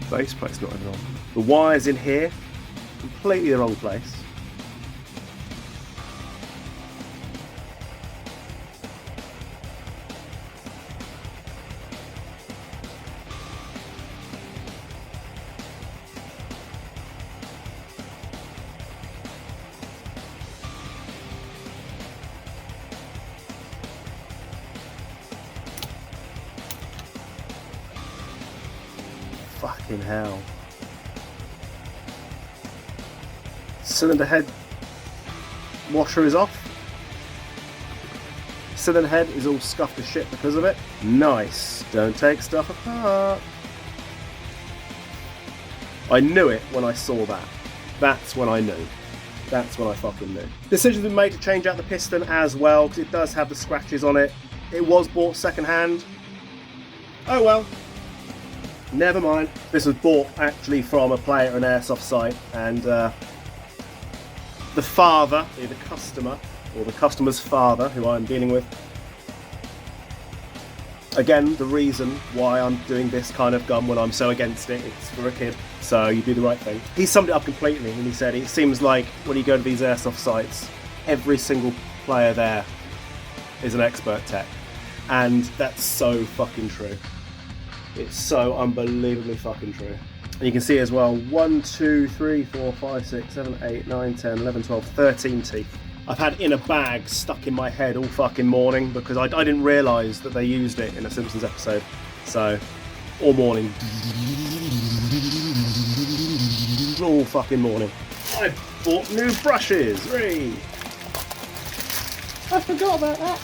Base plate's not even on. The wire's in here, completely the wrong place. Fucking hell. Cylinder head washer is off. Cylinder head is all scuffed to shit because of it. Nice. Don't take stuff apart. I knew it when I saw that. That's when I knew. That's when I fucking knew. Decision's been made to change out the piston as well, because it does have the scratches on it. It was bought second hand. Oh well. Never mind. This was bought actually from a player at an Airsoft site, and the father, the customer, or the customer's father, who I'm dealing with. Again, the reason why I'm doing this kind of gun when I'm so against it, it's for a kid, so you do the right thing. He summed it up completely, and he said it seems like when you go to these Airsoft sites, every single player there is an expert tech, and that's so fucking true. It's so unbelievably fucking true. And you can see as well, 1, 2, 3, 4, 5, 6, 7, 8, 9, 10, 11, 12, 13 teeth. I've had in a bag stuck in my head all fucking morning because I didn't realise that they used it in a Simpsons episode. So, all morning. All fucking morning. I bought new brushes, hooray! I forgot about that.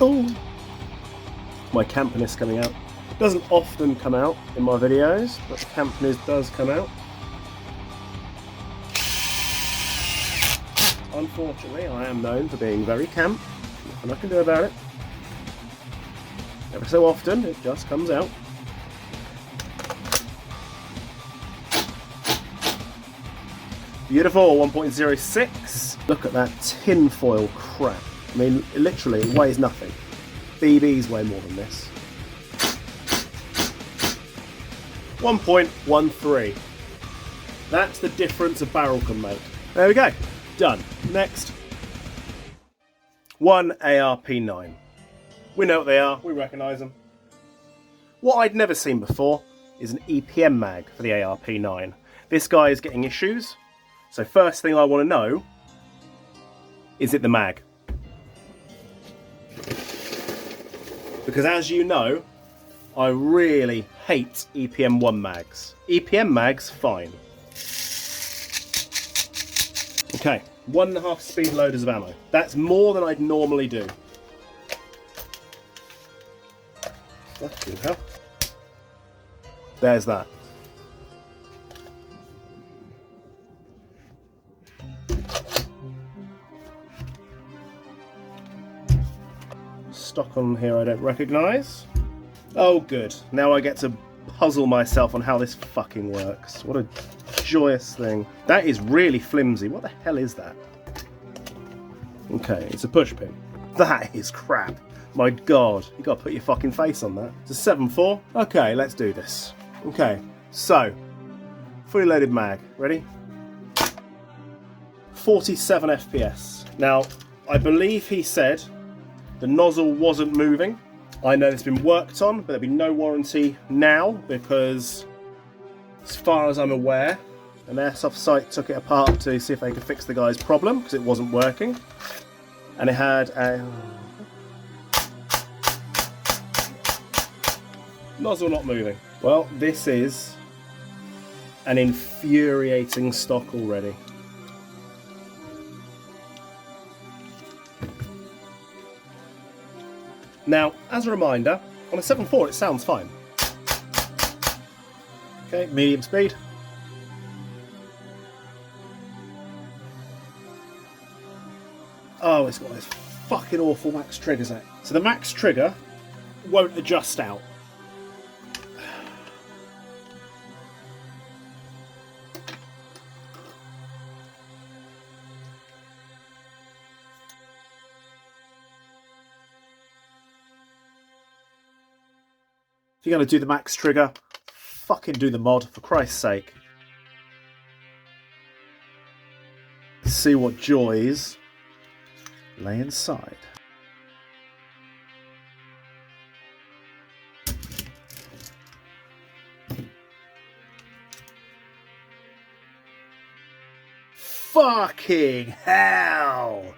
Oh, my Campanist coming out. It doesn't often come out in my videos, but the Campanist does come out. Unfortunately, I am known for being very camp. Nothing I can do about it. Every so often, it just comes out. Beautiful, 1.06. Look at that tinfoil crap. I mean, literally, it weighs nothing. BBs weigh more than this. 1.13. That's the difference a barrel can make. There we go. Done. Next. One ARP9. We know what they are. We recognise them. What I'd never seen before is an EPM mag for the ARP9. This guy is getting issues. So first thing I want to know, is it the mag? Because as you know, I really hate EPM1 mags. EPM mags, fine. Okay, 1.5 speed loaders of ammo. That's more than I'd normally do. Fucking hell. There's that. Stock on here I don't recognise. Oh good, now I get to puzzle myself on how this fucking works. What a joyous thing. That is really flimsy. What the hell is that? Okay, it's a push pin. That is crap. My god, you gotta put your fucking face on that. It's a 7.4. Okay, let's do this. Okay, so, fully loaded mag. Ready? 47 FPS. Now, I believe he said the nozzle wasn't moving. I know it's been worked on, but there'll be no warranty now because, as far as I'm aware, an Airsoft site took it apart to see if they could fix the guy's problem because it wasn't working. And it had a nozzle not moving. Well, this is an infuriating stock already. Now, as a reminder, on a 7.4 it sounds fine. Okay, medium speed. Oh, it's got those fucking awful max triggers out. So the max trigger won't adjust out. If you're going to do the max trigger, fucking do the mod, for Christ's sake. See what joys lay inside. Fucking hell!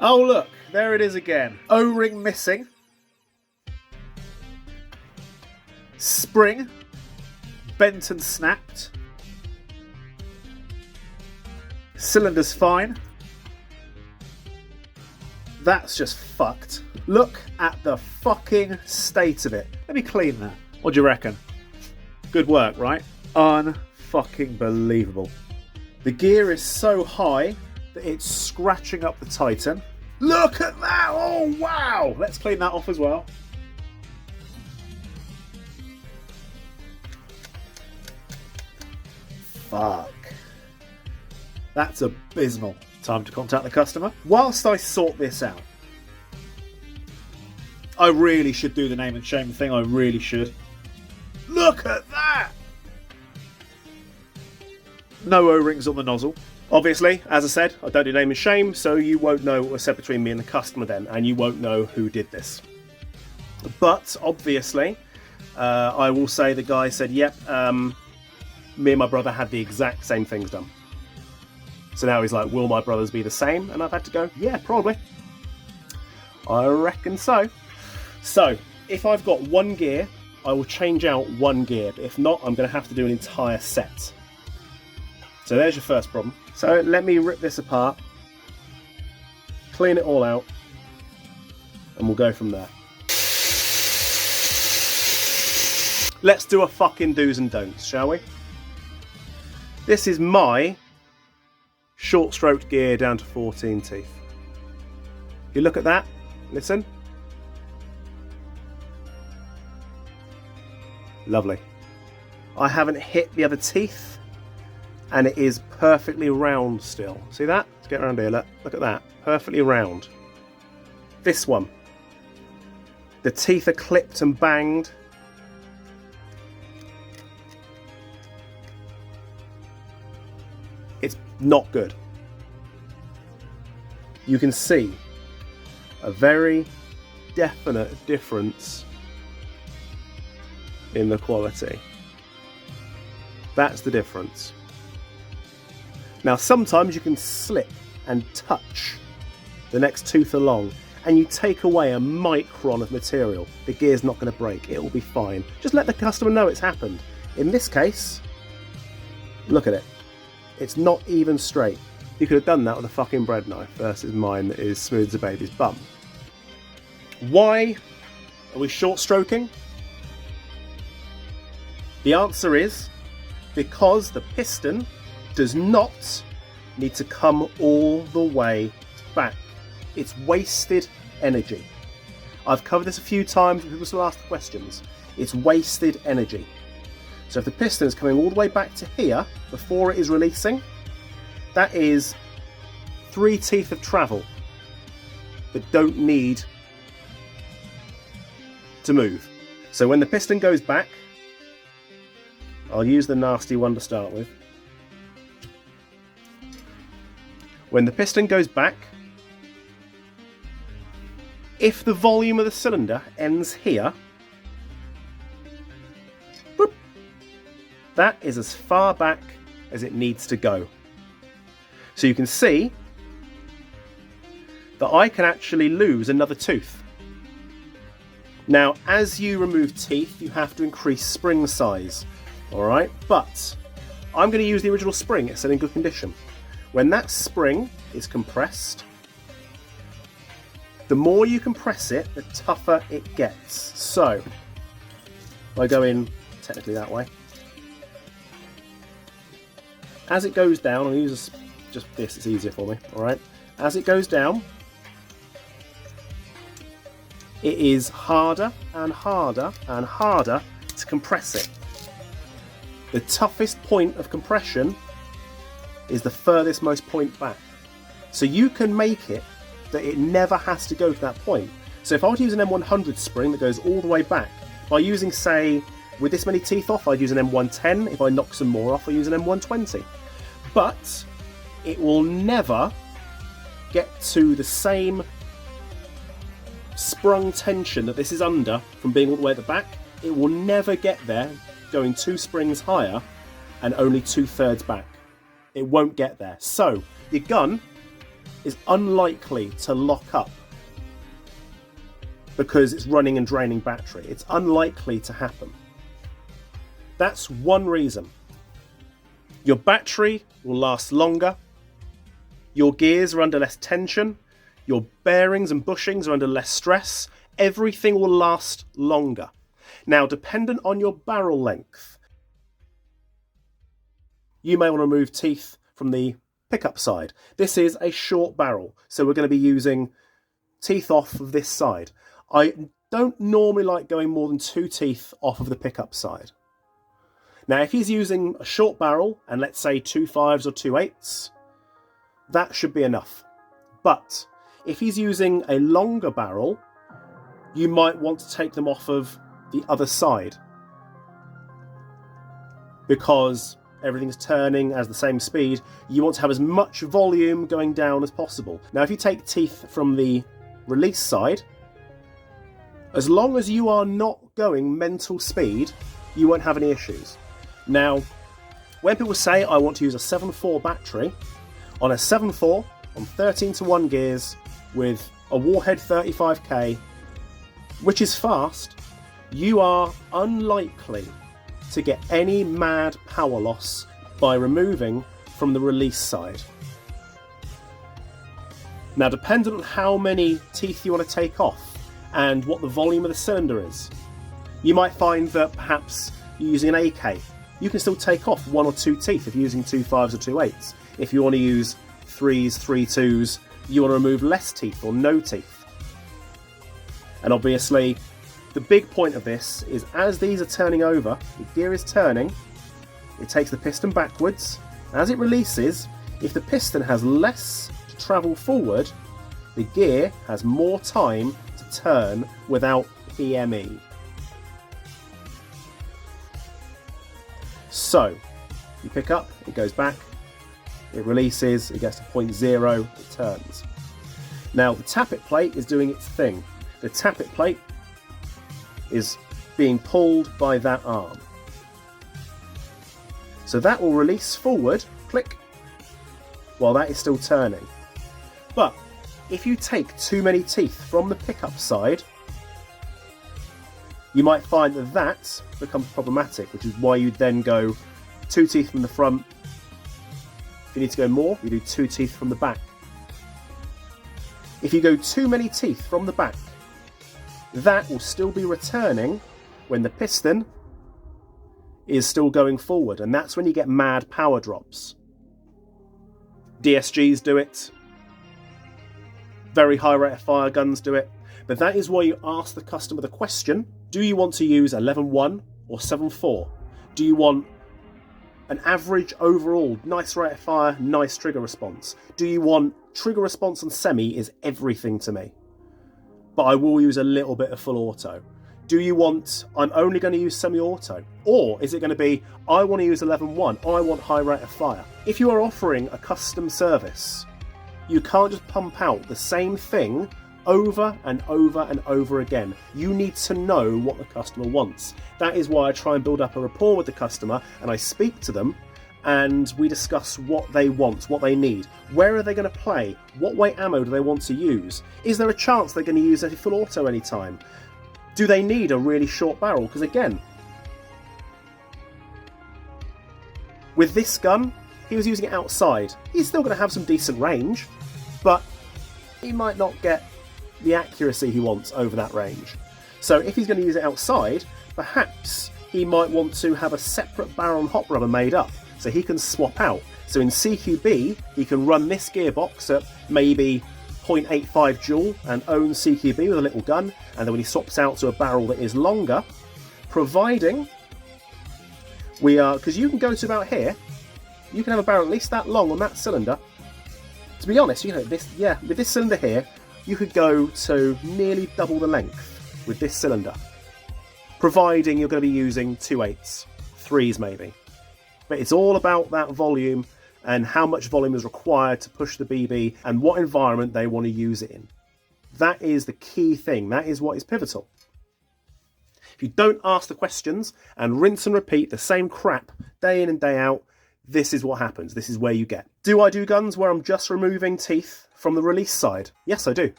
Oh look, there it is again. O-ring missing. Spring bent and snapped. Cylinder's fine. That's just fucked. Look at the fucking state of it. Let me clean that. What do you reckon? Good work, right? Unfucking believable. The gear is so high that it's scratching up the Titan. Look at that! Oh wow! Let's clean that off as well. Fuck. That's abysmal. Time to contact the customer. Whilst I sort this out, I really should do the name and shame thing. I really should. Look at that! No O-rings on the nozzle. Obviously, as I said, I don't do name and shame, so you won't know what was said between me and the customer then, and you won't know who did this. But, obviously, I will say the guy said, yep, me and my brother had the exact same things done. So now he's like, will my brothers be the same? And I've had to go, yeah, probably. I reckon so. So, if I've got one gear, I will change out one gear. But if not, I'm going to have to do an entire set. So there's your first problem. So let me rip this apart, clean it all out, and we'll go from there. Let's do a fucking do's and don'ts, shall we? This is my short-stroked gear down to 14 teeth. If you look at that, listen. Lovely. I haven't hit the other teeth, and it is perfectly round still. See that? Let's get around here, look at that. Perfectly round. This one. The teeth are clipped and banged. It's not good. You can see a very definite difference in the quality. That's the difference. Now sometimes you can slip and touch the next tooth along and you take away a micron of material. The gear's not going to break, it will be fine. Just let the customer know it's happened. In this case, look at it. It's not even straight. You could have done that with a fucking bread knife versus mine that is smooth as a baby's bum. Why are we short stroking? The answer is because the piston does not need to come all the way back. It's wasted energy. I've covered this a few times when people still ask questions. It's wasted energy. So if the piston is coming all the way back to here before it is releasing, that is 3 teeth of travel that don't need to move. So when the piston goes back, I'll use the nasty one to start with. When the piston goes back, if the volume of the cylinder ends here, whoop, that is as far back as it needs to go. So you can see that I can actually lose another tooth. Now, as you remove teeth, you have to increase spring size, alright? But I'm going to use the original spring, it's still in good condition. When that spring is compressed, the more you compress it, the tougher it gets. So, I go in technically that way. As it goes down, I'll use just this, it's easier for me, alright? As it goes down, it is harder and harder and harder to compress it. The toughest point of compression is the furthest most point back. So you can make it that it never has to go to that point. So if I were to use an M100 spring that goes all the way back, by using, say, with this many teeth off, I'd use an M110. If I knock some more off, I use an M120. But it will never get to the same sprung tension that this is under from being all the way at the back. It will never get there going 2 springs higher and only 2/3 back. It won't get there. So your gun is unlikely to lock up because it's running and draining battery. It's unlikely to happen. That's one reason. Your battery will last longer. Your gears are under less tension. Your bearings and bushings are under less stress. Everything will last longer. Now, dependent on your barrel length, you may want to remove teeth from the pickup side. This is a short barrel, so we're going to be using teeth off of this side. I don't normally like going more than 2 teeth off of the pickup side. Now, if he's using a short barrel, and let's say 2 5s or 2 8s, that should be enough. But if he's using a longer barrel, you might want to take them off of the other side, because everything's turning at the same speed. You want to have as much volume going down as possible. Now, if you take teeth from the release side, as long as you are not going mental speed, you won't have any issues. Now, when people say I want to use a 7.4 battery, on a 7.4 on 13:1 gears with a Warhead 35k, which is fast, you are unlikely to get any mad power loss by removing from the release side. Now, depending on how many teeth you want to take off and what the volume of the cylinder is, you might find that perhaps you're using an AK. You can still take off 1 or 2 teeth if you're using 2 5s or 2 8s. If you want to use 3s, 3 2s, you want to remove less teeth or no teeth. And obviously, the big point of this is as these are turning over, the gear is turning, it takes the piston backwards. As it releases, if the piston has less to travel forward, the gear has more time to turn without PME. So, you pick up, it goes back, it releases, it gets to 0.0, it turns. Now, the tappet plate is doing its thing. The tappet plate is being pulled by that arm. So that will release forward, click, while that is still turning. But if you take too many teeth from the pickup side, you might find that that becomes problematic, which is why you then go 2 teeth from the front. If you need to go more, you do 2 teeth from the back. If you go too many teeth from the back, that will still be returning when the piston is still going forward, and that's when you get mad power drops. DSGs do it. Very high rate of fire guns do it. But that is why you ask the customer the question, do you want to use 11.1 or 7.4? Do you want an average overall nice rate of fire, nice trigger response? Do you want trigger response on semi is everything to me, but I will use a little bit of full auto? Do you want, I'm only going to use semi-auto? Or is it going to be, I want to use 11.1, I want high rate of fire? If you are offering a custom service, you can't just pump out the same thing over and over and over again. You need to know what the customer wants. That is why I try and build up a rapport with the customer, and I speak to them and we discuss what they want, what they need. Where are they going to play? What weight ammo do they want to use? Is there a chance they're going to use a full auto anytime? Do they need a really short barrel? Because again, with this gun, he was using it outside. He's still going to have some decent range, but he might not get the accuracy he wants over that range. So if he's going to use it outside, perhaps he might want to have a separate barrel and hot rubber made up so he can swap out. So in CQB, he can run this gearbox at maybe 0.85 joule and own CQB with a little gun, and then when he swaps out to a barrel that is longer, providing we are, because you can go to about here, You can have a barrel at least that long on that cylinder. To be honest, you know, with this cylinder here, you could go to nearly double the length with this cylinder, providing you're going to be using 2/8, 3s maybe. But it's all about that volume and how much volume is required to push the BB and what environment they want to use it in. That is the key thing. That is what is pivotal. If you don't ask the questions and rinse and repeat the same crap day in and day out, this is what happens. This is where you get. Do I do guns where I'm just removing teeth from the release side? Yes, I do.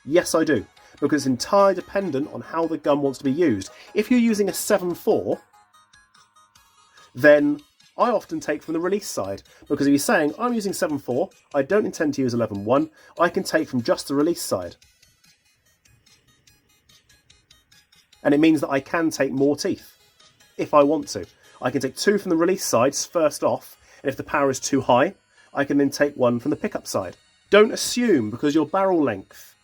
Yes, I do. Because it's entirely dependent on how the gun wants to be used. If you're using a 7.4, then I often take from the release side. Because if you're saying, I'm using 7.4, I don't intend to use 11.1, I can take from just the release side. And it means that I can take more teeth, if I want to. I can take 2 from the release side first off, and if the power is too high, I can then take 1 from the pickup side. Don't assume because your barrel length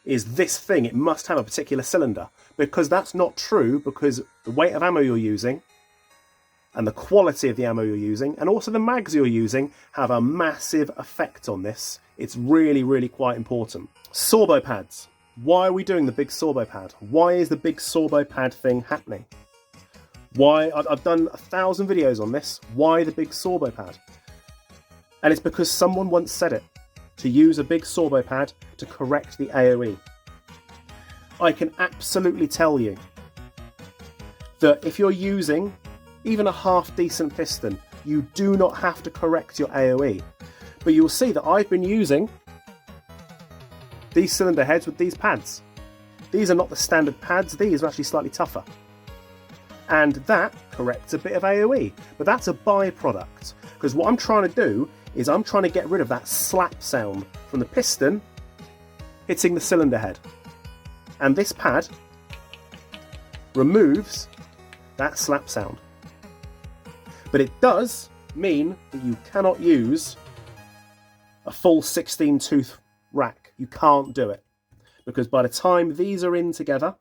is this thing, it must have a particular cylinder, because that's not true, because the weight of ammo you're using, and the quality of the ammo you're using, and also the mags you're using, have a massive effect on this. It's really, really quite important. Sorbo pads. Why are we doing the big Sorbo pad? Why is the big Sorbo pad thing happening? Why? I've done 1,000 videos on this. Why the big Sorbo pad? And it's because someone once said it. To use a big Sorbo pad to correct the AOE. I can absolutely tell you that if you're using even a half decent piston, you do not have to correct your AOE. But you'll see that I've been using these cylinder heads with these pads. These are not the standard pads, these are actually slightly tougher. And that corrects a bit of AOE, but that's a byproduct. Because what I'm trying to do is I'm trying to get rid of that slap sound from the piston hitting the cylinder head. And this pad removes that slap sound. But it does mean that you cannot use a full 16 tooth rack. You can't do it. Because by the time these are in together,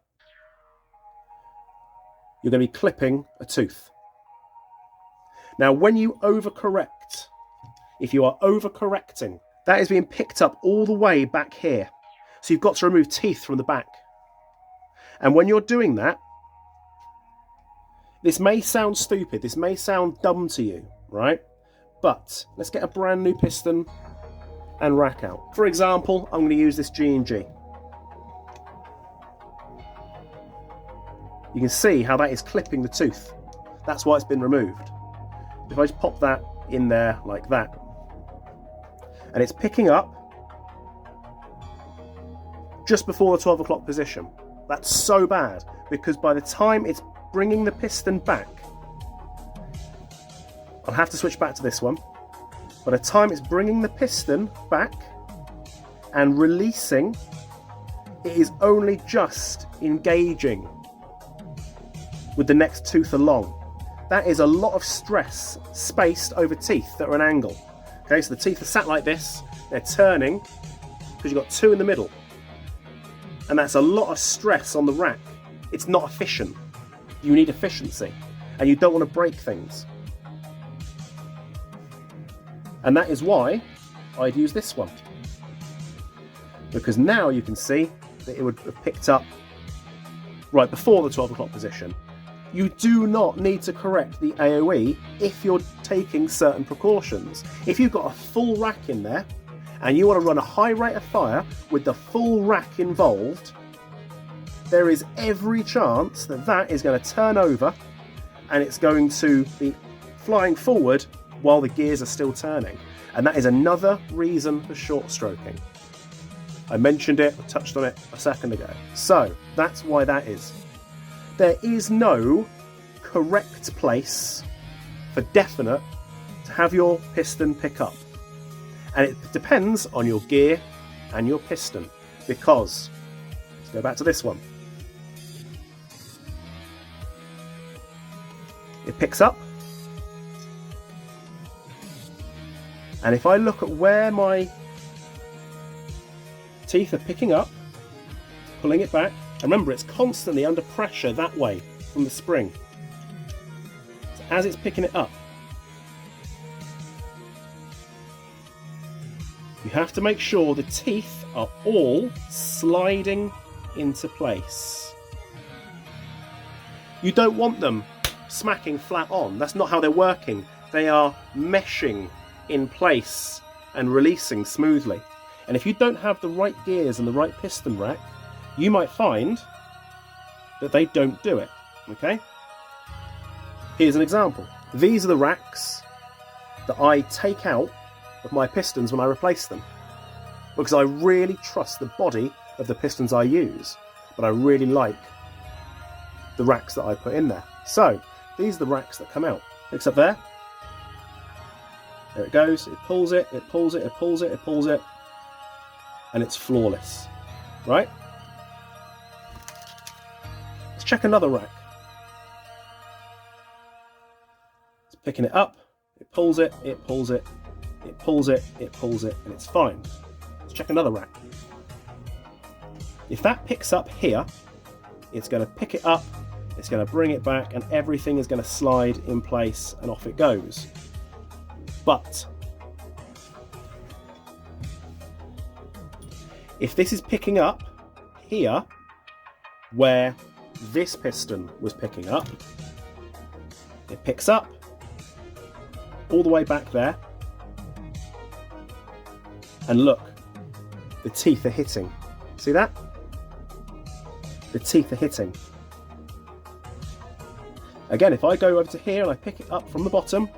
you're going to be clipping a tooth. Now, when you overcorrect, if you are overcorrecting, that is being picked up all the way back here. So you've got to remove teeth from the back. And when you're doing that, this may sound stupid, this may sound dumb to you, right? But let's get a brand new piston and rack out. For example, I'm going to use this G&G. You can see how that is clipping the tooth. That's why it's been removed. If I just pop that in there like that, and it's picking up just before the 12 o'clock position. That's so bad, because by the time it's bringing the piston back, I'll have to switch back to this one. By the time it's bringing the piston back and releasing, it is only just engaging with the next tooth along. That is a lot of stress spaced over teeth that are an angle. Okay, so the teeth are sat like this, they're turning, because you've got 2 in the middle. And that's a lot of stress on the rack. It's not efficient. You need efficiency, and you don't want to break things. And that is why I'd use this one. Because now you can see that it would have picked up right before the 12 o'clock position. You do not need to correct the AOE if you're taking certain precautions. If you've got a full rack in there and you want to run a high rate of fire with the full rack involved, there is every chance that that is going to turn over and it's going to be flying forward while the gears are still turning. And that is another reason for short stroking. I mentioned it, I touched on it a second ago. So that's why that is. There is no correct place for definite to have your piston pick up. And it depends on your gear and your piston. Because, let's go back to this one. It picks up. And if I look at where my teeth are picking up, pulling it back, and remember it's constantly under pressure that way from the spring. So as it's picking it up, have to make sure the teeth are all sliding into place. You don't want them smacking flat on. That's not how they're working. They are meshing in place and releasing smoothly. And if you don't have the right gears and the right piston rack, you might find that they don't do it. Okay? Here's an example. These are the racks that I take out of my pistons when I replace them, because I really trust the body of the pistons I use, but I really like the racks that I put in there. So these are the racks that come out. Picks up there. There it goes. It pulls it, it pulls it, it pulls it, it pulls it, and it's flawless. Right? Let's check another rack. It's picking it up, it pulls it, it pulls it, it pulls it, it pulls it, and it's fine. Let's check another rack. If that picks up here, it's going to pick it up, it's going to bring it back, and everything is going to slide in place, and off it goes. But if this is picking up here, where this piston was picking up, it picks up all the way back there, and look, the teeth are hitting. See that? The teeth are hitting. Again, if I go over to here and I pick it up from the bottom,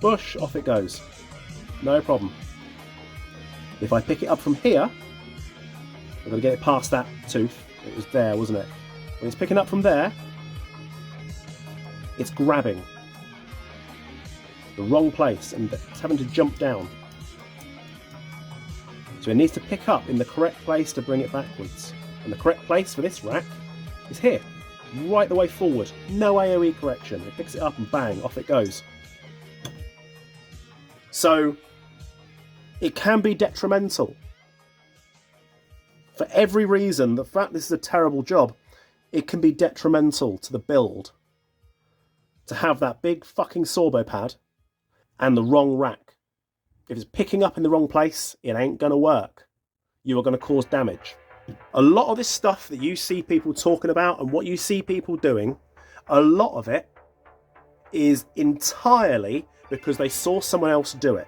bush, off it goes. No problem. If I pick it up from here, I've got to get it past that tooth. It was there, wasn't it? When it's picking up from there, it's grabbing the wrong place and it's having to jump down. So it needs to pick up in the correct place to bring it backwards. And the correct place for this rack is here, right the way forward. No AOE correction. It picks it up and bang, off it goes. So it can be detrimental. For every reason, the fact this is a terrible job, it can be detrimental to the build to have that big fucking Sorbo pad and the wrong rack. If it's picking up in the wrong place, it ain't going to work. You are going to cause damage. A lot of this stuff that you see people talking about and what you see people doing, a lot of it is entirely because they saw someone else do it.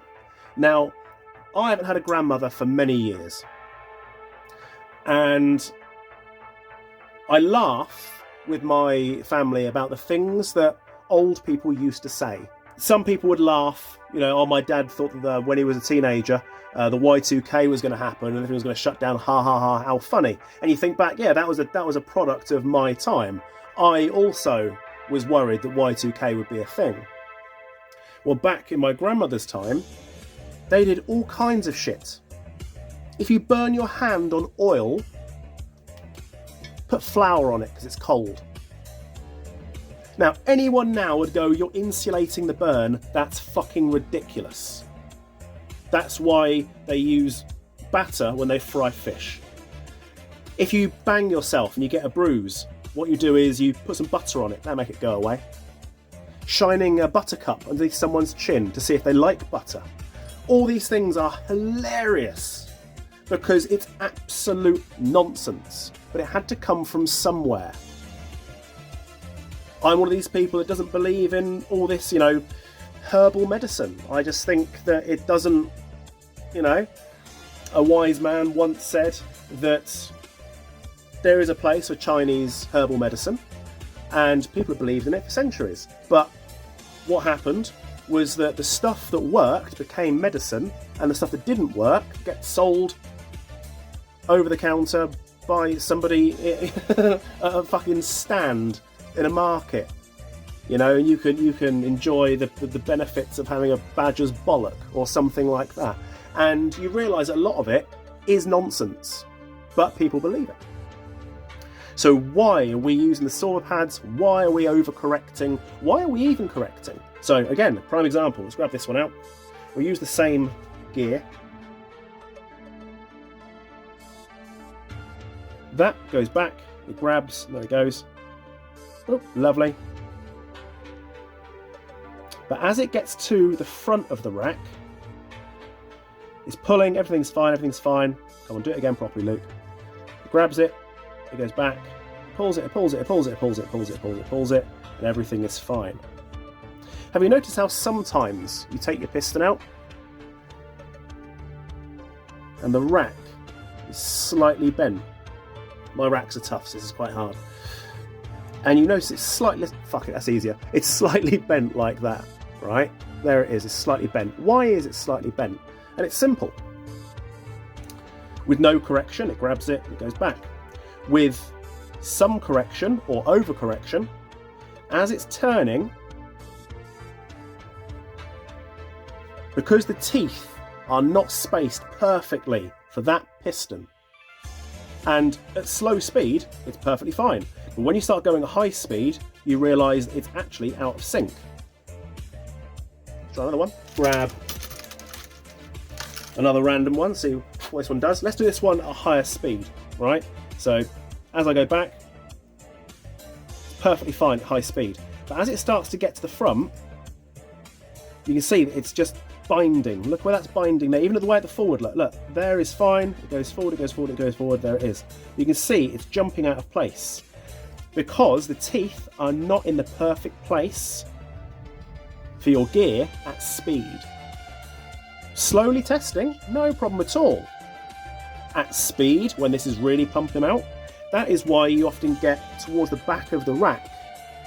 Now, I haven't had a grandmother for many years. And I laugh with my family about the things that old people used to say. Some people would laugh, you know, oh, my dad thought that when he was a teenager, the Y2K was going to happen and everything was going to shut down, ha ha ha, how funny. And you think back, yeah, that was a product of my time. I also was worried that Y2K would be a thing. Well, back in my grandmother's time, they did all kinds of shit. If you burn your hand on oil, put flour on it because it's cold. Now, anyone now would go, you're insulating the burn. That's fucking ridiculous. That's why they use batter when they fry fish. If you bang yourself and you get a bruise, what you do is you put some butter on it. That'll make it go away. Shining a buttercup underneath someone's chin to see if they like butter. All these things are hilarious because it's absolute nonsense. But it had to come from somewhere. I'm one of these people that doesn't believe in all this, you know, herbal medicine. I just think that it doesn't, you know. A wise man once said that there is a place for Chinese herbal medicine, and people have believed in it for centuries. But what happened was that the stuff that worked became medicine, and the stuff that didn't work gets sold over the counter by somebody at a fucking stand in a market, you know, and you can enjoy the benefits of having a badger's bollock or something like that. And you realise a lot of it is nonsense, but people believe it. So why are we using the Sorbo pads? Why are we overcorrecting? Why are we even correcting? So again, prime example, let's grab this one out. We'll use the same gear. That goes back, it grabs, there it goes. Oh, lovely. But as it gets to the front of the rack, It's pulling, everything's fine. Come on, do it again properly, Luke. It grabs it, it goes back, pulls it, and everything is fine. Have you noticed how sometimes you take your piston out and the rack is slightly bent? My racks are tough, so this is quite hard. And you notice it's slightly... Fuck it, that's easier. It's slightly bent like that, right? There it is, it's slightly bent. Why is it slightly bent? And it's simple. With no correction, it grabs it, it goes back. With some correction or overcorrection, as it's turning, because the teeth are not spaced perfectly for that piston, and at slow speed, it's perfectly fine. But when you start going at high speed, you realise it's actually out of sync. Try another one. Grab another random one, see what this one does. Let's do this one at a higher speed, right? So as I go back, it's perfectly fine at high speed. But as it starts to get to the front, you can see that it's just binding. Look where that's binding there. Even at the way at the forward, look, there is fine. It goes forward, it goes forward, it goes forward. There it is. You can see it's jumping out of place because the teeth are not in the perfect place for your gear at speed. Slowly testing, no problem at all. At speed, when this is really pumping them out, that is why you often get towards the back of the rack.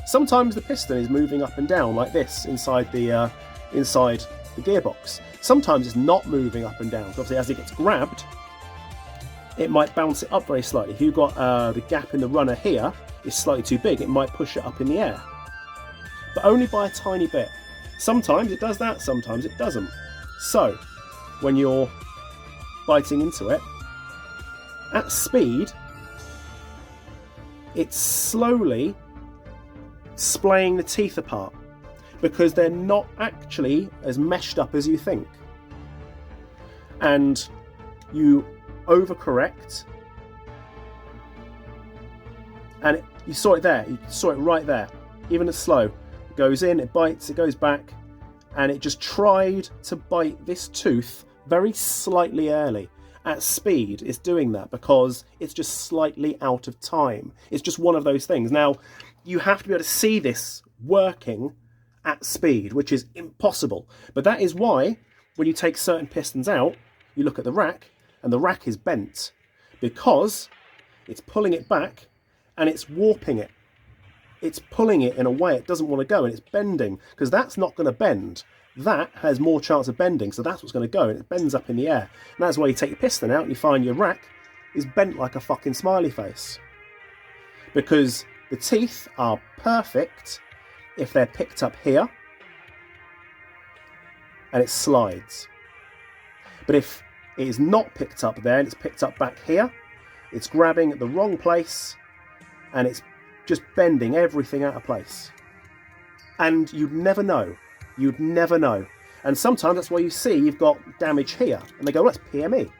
Sometimes the piston is moving up and down like this inside the gearbox. Sometimes it's not moving up and down. Obviously, as it gets grabbed, it might bounce it up very slightly. If you've got the gap in the runner here is slightly too big, it might push it up in the air, but only by a tiny bit. Sometimes it does that, sometimes it doesn't. So when you're biting into it at speed, it's slowly splaying the teeth apart because they're not actually as meshed up as you think. And you overcorrect, and you saw it there, you saw it right there. Even at slow, it goes in, it bites, it goes back, and it just tried to bite this tooth very slightly early. At speed, it's doing that because it's just slightly out of time. It's just one of those things. Now, you have to be able to see this working at speed, which is impossible. But that is why, when you take certain pistons out, you look at the rack, and the rack is bent because it's pulling it back and it's warping it. It's pulling it in a way it doesn't want to go, and it's bending because that's not going to bend. That has more chance of bending, so that's what's going to go, and it bends up in the air. And that's why you take your piston out and you find your rack is bent like a fucking smiley face. Because the teeth are perfect if they're picked up here and it slides. But if it is not picked up there and it's picked up back here, it's grabbing at the wrong place and it's just bending everything out of place. And you'd never know. You'd never know. And sometimes that's why you see you've got damage here. And they go, well, that's PME.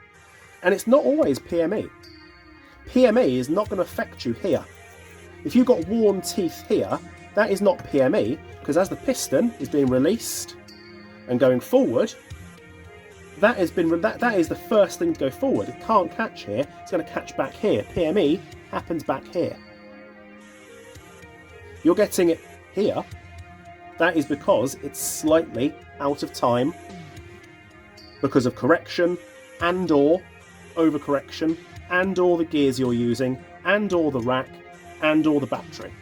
And it's not always PME. PME is not going to affect you here. If you've got worn teeth here, that is not PME, because as the piston is being released and going forward, that is the first thing to go forward. It can't catch here, it's going to catch back here. PME happens back here. You're getting it here. That is because it's slightly out of time because of correction and or overcorrection and or the gears you're using and or the rack and or the battery.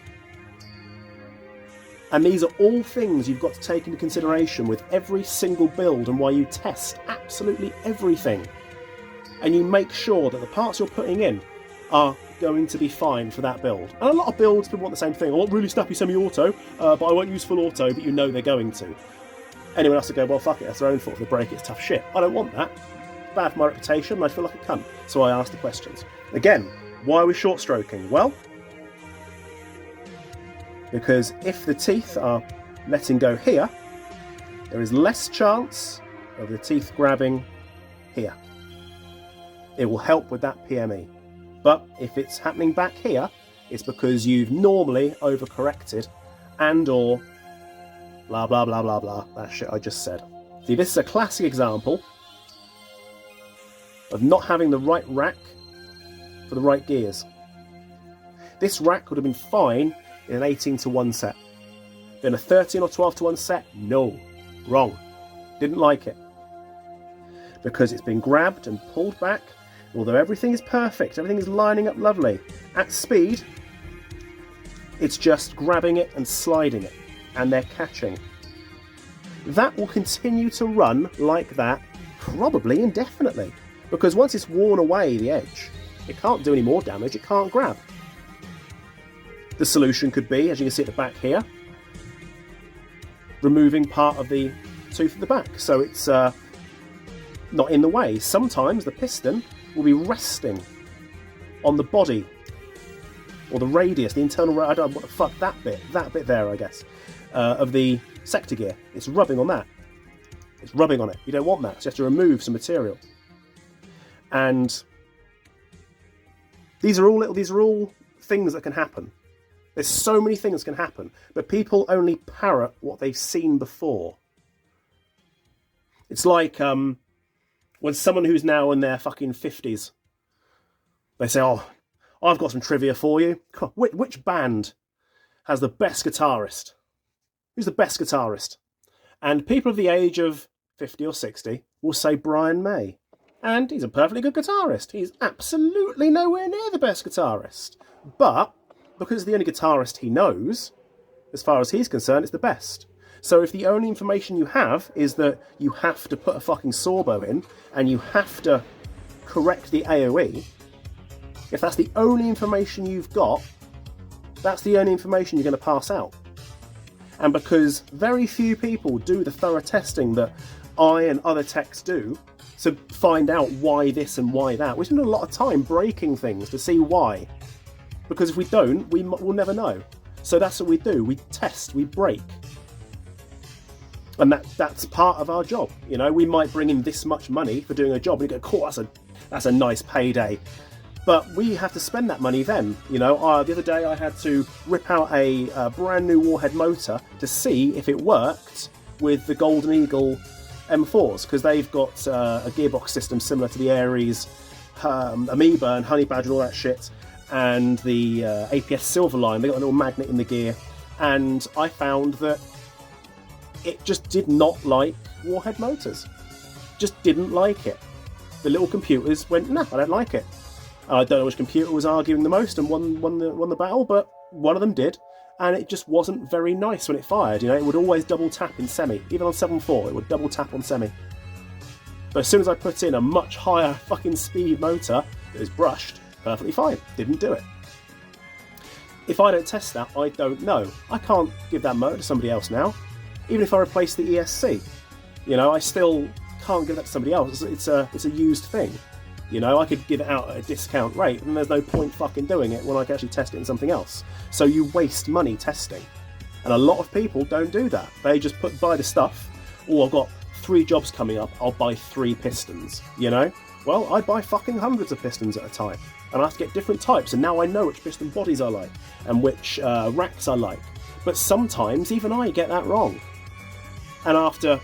And these are all things you've got to take into consideration with every single build and why you test absolutely everything. And you make sure that the parts you're putting in are going to be fine for that build. And a lot of builds, people want the same thing. I want really snappy semi-auto, but I won't use full auto, but you know they're going to. Anyone else to go, well, fuck it, that's their own fault. If they break it, it's tough shit. I don't want that. It's bad for my reputation, and I feel like a cunt. So I ask the questions. Again, why are we short stroking? Well, because if the teeth are letting go here, there is less chance of the teeth grabbing here. It will help with that PME. But if it's happening back here, it's because you've normally overcorrected and or blah, blah, blah, blah, blah. That shit I just said. See, this is a classic example of not having the right rack for the right gears. This rack would have been fine in an 18-to-1 set. In a 13 or 12-to-1 set, no. Wrong. Didn't like it. Because it's been grabbed and pulled back, although everything is perfect, everything is lining up lovely. At speed, it's just grabbing it and sliding it, and they're catching. That will continue to run like that, probably indefinitely, because once it's worn away the edge, it can't do any more damage, it can't grab. The solution could be, as you can see at the back here, removing part of the tooth at the back, so it's not in the way. Sometimes the piston will be resting on the body, or the radius, the internal, I don't know what the fuck, that bit there, I guess, of the sector gear. It's rubbing on that. It's rubbing on it. You don't want that, so you have to remove some material. And these are all things that can happen. There's so many things that can happen, but people only parrot what they've seen before. It's like when someone who's now in their fucking 50s, they say, oh, I've got some trivia for you. Which band has the best guitarist? Who's the best guitarist? And people of the age of 50 or 60 will say Brian May. And he's a perfectly good guitarist. He's absolutely nowhere near the best guitarist. But because the only guitarist he knows, as far as he's concerned, it's the best. So if the only information you have is that you have to put a fucking Sorbo in, and you have to correct the AOE, if that's the only information you've got, that's the only information you're going to pass out. And because very few people do the thorough testing that I and other techs do to find out why this and why that, we spend a lot of time breaking things to see why. Because if we don't, we'll never know. So that's what we do. We test, we break. And that's part of our job. You know, we might bring in this much money for doing a job, and you go, cool, that's a nice payday. But we have to spend that money then. You know, the other day I had to rip out a brand new Warhead motor to see if it worked with the Golden Eagle M4s, because they've got a gearbox system similar to the Aries Amoeba and Honey Badger and all that shit, and the APS Silverline. They got a little magnet in the gear, and I found that it just did not like Warhead motors. Just didn't like it. The little computers went, no, I don't like it. I don't know which computer was arguing the most and won the battle, but one of them did, and it just wasn't very nice when it fired. You know, it would always double tap in semi. Even on 7.4, it would double tap on semi. But as soon as I put in a much higher fucking speed motor, it was brushed perfectly fine. Didn't do it. If I don't test that, I don't know. I can't give that motor to somebody else now. Even if I replace the ESC, you know, I still can't give that to somebody else. It's a used thing. You know, I could give it out at a discount rate, and there's no point fucking doing it when I can actually test it in something else. So you waste money testing. And a lot of people don't do that. They just buy the stuff, I've got 3 jobs coming up, I'll buy 3 pistons, you know? Well, I buy fucking hundreds of pistons at a time, and I have to get different types, and now I know which piston bodies I like, and which racks I like. But sometimes even I get that wrong. And after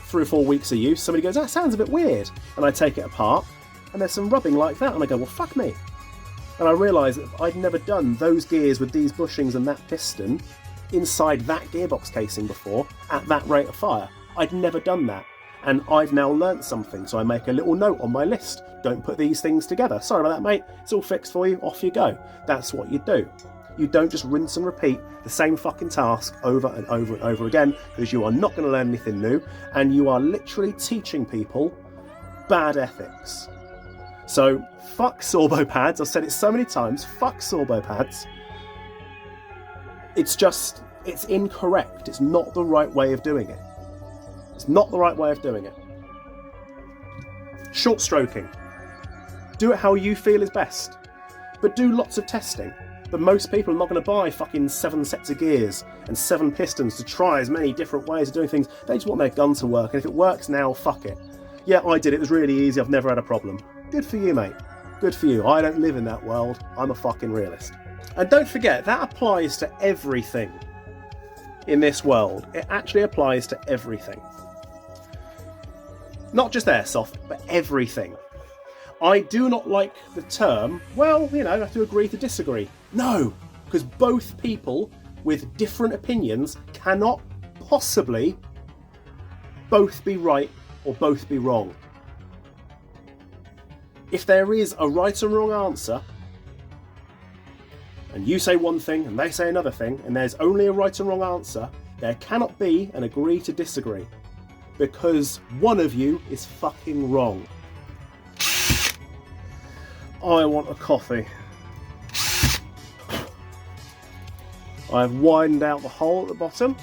3 or 4 weeks of use, somebody goes, that sounds a bit weird. And I take it apart, and there's some rubbing like that, and I go, well, fuck me. And I realise that I'd never done those gears with these bushings and that piston inside that gearbox casing before at that rate of fire. I'd never done that. And I've now learnt something, so I make a little note on my list. Don't put these things together. Sorry about that, mate. It's all fixed for you. Off you go. That's what you do. You don't just rinse and repeat the same fucking task over and over and over again, because you are not going to learn anything new, and you are literally teaching people bad ethics. So, fuck Sorbo pads. I've said it so many times. Fuck Sorbo pads. It's incorrect. It's not the right way of doing it. It's not the right way of doing it. Short stroking. Do it how you feel is best. But do lots of testing. But most people are not going to buy fucking 7 sets of gears and 7 pistons to try as many different ways of doing things. They just want their gun to work, and if it works now, fuck it. Yeah, I did it. It was really easy. I've never had a problem. Good for you, mate. Good for you. I don't live in that world. I'm a fucking realist. And don't forget, that applies to everything in this world. It actually applies to everything. Not just Airsoft, but everything. I do not like the term, well, you know, I have to agree to disagree. No, because both people with different opinions cannot possibly both be right or both be wrong. If there is a right or wrong answer, and you say one thing and they say another thing, and there's only a right and wrong answer, there cannot be an agree to disagree. Because one of you is fucking wrong. I want a coffee. I've widened out the hole at the bottom.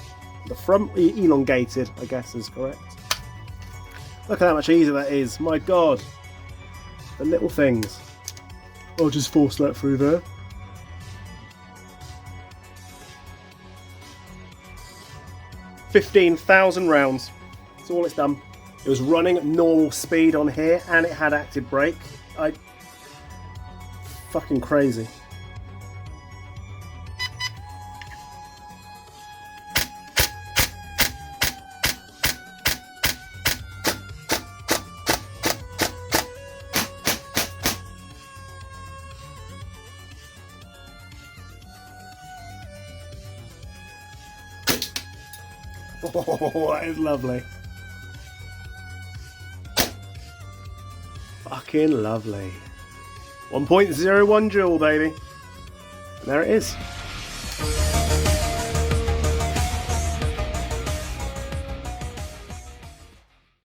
The front, elongated, I guess is correct. Look at how much easier that is. My God. The little things. I'll just force that through there. $15,000 rounds. That's all it's done. It was running at normal speed on here and it had active brake. Fucking crazy. Oh, that is lovely. Fucking lovely. 1.01 joule, baby. And there it is.